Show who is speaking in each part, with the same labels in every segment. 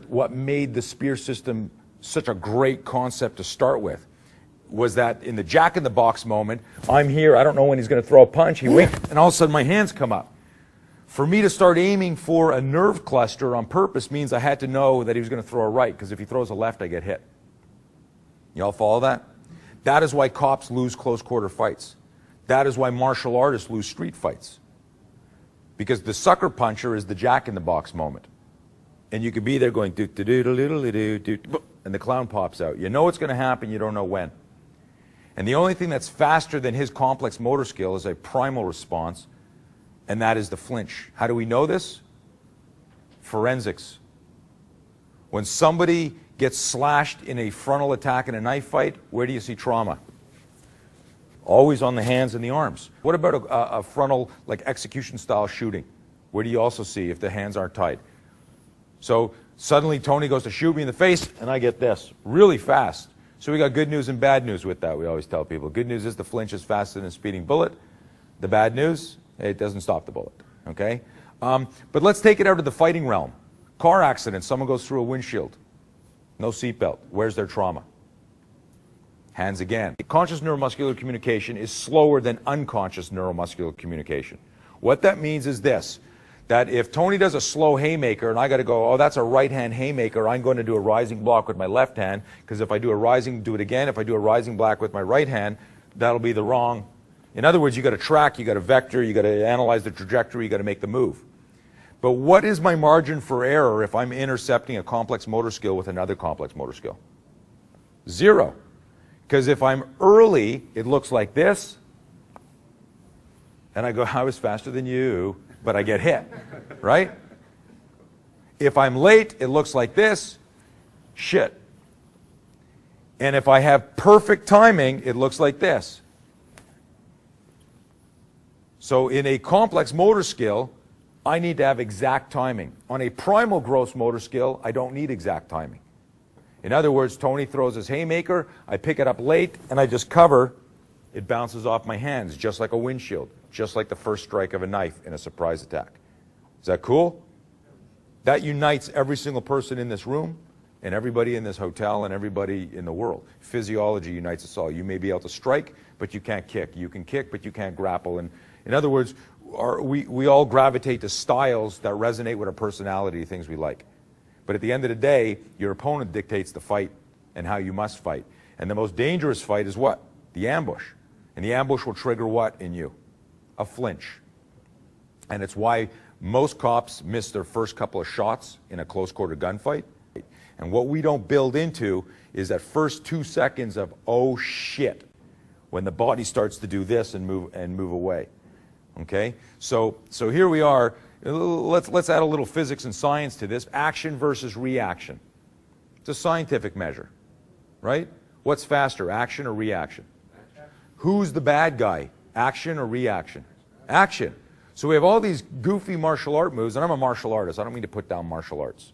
Speaker 1: what made the spear system such a great concept to start with was that in the jack-in-the-box moment, I'm here, I don't know when he's going to throw a punch, he winks, and all of a sudden my hands come up. For me to start aiming for a nerve cluster on purpose means I had to know that he was going to throw a right, because if he throws a left, I get hit. Y'all follow that? That is why cops lose close-quarter fights. That is why martial artists lose street fights. Because the sucker puncher is the jack-in-the-box moment. And you could be there going, do-do-do-do-do-do-do, and the clown pops out. You know it's going to happen, you don't know when. And the only thing that's faster than his complex motor skill is a primal response, and that is the flinch. How do we know this? Forensics. When somebody gets slashed in a frontal attack in a knife fight, where do you see trauma? Always on the hands and the arms. What about a frontal, like execution-style shooting? Where do you also see if the hands aren't tied? So suddenly Tony goes to shoot me in the face, and I get this really fast. So we got good news and bad news with that, we always tell people. Good news is the flinch is faster than a speeding bullet. The bad news, it doesn't stop the bullet, okay? But let's take it out of the fighting realm. Car accident, someone goes through a windshield. No seatbelt. Where's their trauma? Hands again. Conscious neuromuscular communication is slower than unconscious neuromuscular communication. What that means is this, that if Tony does a slow haymaker and I got to go, oh, that's a right-hand haymaker, I'm going to do a rising block with my left hand, because if I do a rising, do it again, if I do a rising block with my right hand, that'll be the wrong. In other words, you got to track, you got to vector, you got to analyze the trajectory, you got to make the move. But what is my margin for error if I'm intercepting a complex motor skill with another complex motor skill? Zero. Because if I'm early, it looks like this, and I go, I was faster than you, but I get hit, right? If I'm late, it looks like this, shit. And if I have perfect timing, it looks like this. So in a complex motor skill, I need to have exact timing. On a primal gross motor skill, I don't need exact timing. In other words, Tony throws his haymaker, I pick it up late, and I just cover. It bounces off my hands, just like a windshield, just like the first strike of a knife in a surprise attack. Is that cool? That unites every single person in this room, and everybody in this hotel, and everybody in the world. Physiology unites us all. You may be able to strike, but you can't kick. You can kick, but you can't grapple. And in other words, we all gravitate to styles that resonate with our personality, things we like. But at the end of the day, your opponent dictates the fight and how you must fight. And the most dangerous fight is what? The ambush. And the ambush will trigger what in you? A flinch. And it's why most cops miss their first couple of shots in a close-quarter gunfight. And what we don't build into is that first 2 seconds of, oh shit, when the body starts to do this and move away. Okay? So here we are. Let's add a little physics and science to this. Action versus reaction. It's a scientific measure, right? What's faster, action or reaction? Who's the bad guy, action or reaction? Action. So we have all these goofy martial art moves, and I'm a martial artist. I don't mean to put down martial arts.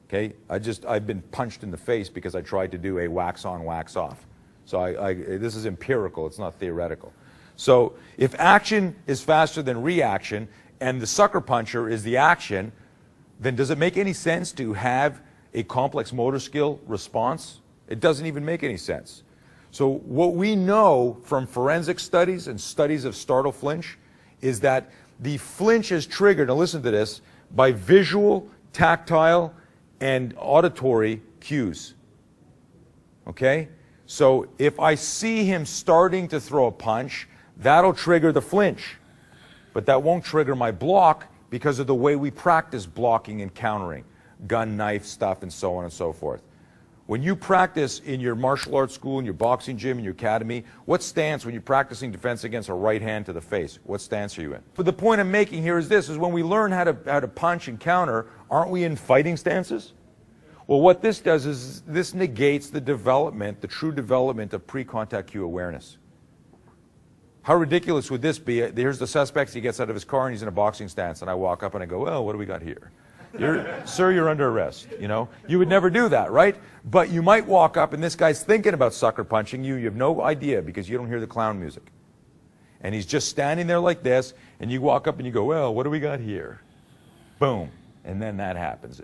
Speaker 1: Okay? I've been punched in the face because I tried to do a wax on, wax off. So this is empirical, it's not theoretical. So if action is faster than reaction, and the sucker puncher is the action, then does it make any sense to have a complex motor skill response? It doesn't even make any sense. So what we know from forensic studies and studies of startle flinch is that the flinch is triggered, now listen to this, by visual, tactile, and auditory cues. Okay? So if I see him starting to throw a punch, that'll trigger the flinch. But that won't trigger my block because of the way we practice blocking and countering, gun, knife stuff, and so on and so forth. When you practice in your martial arts school, in your boxing gym, in your academy, what stance, when you're practicing defense against a right hand to the face, what stance are you in? But the point I'm making here is this, is when we learn how to punch and counter, aren't we in fighting stances? Well, what this does is this negates the development, the true development of pre-contact cue awareness. How ridiculous would this be? Here's the suspect, he gets out of his car and he's in a boxing stance, and I walk up and I go, well, what do we got here? Sir, you're under arrest, you know? You would never do that, right? But you might walk up and this guy's thinking about sucker punching you. You have no idea because you don't hear the clown music. And he's just standing there like this, and you walk up and you go, well, what do we got here? Boom. And then that happens.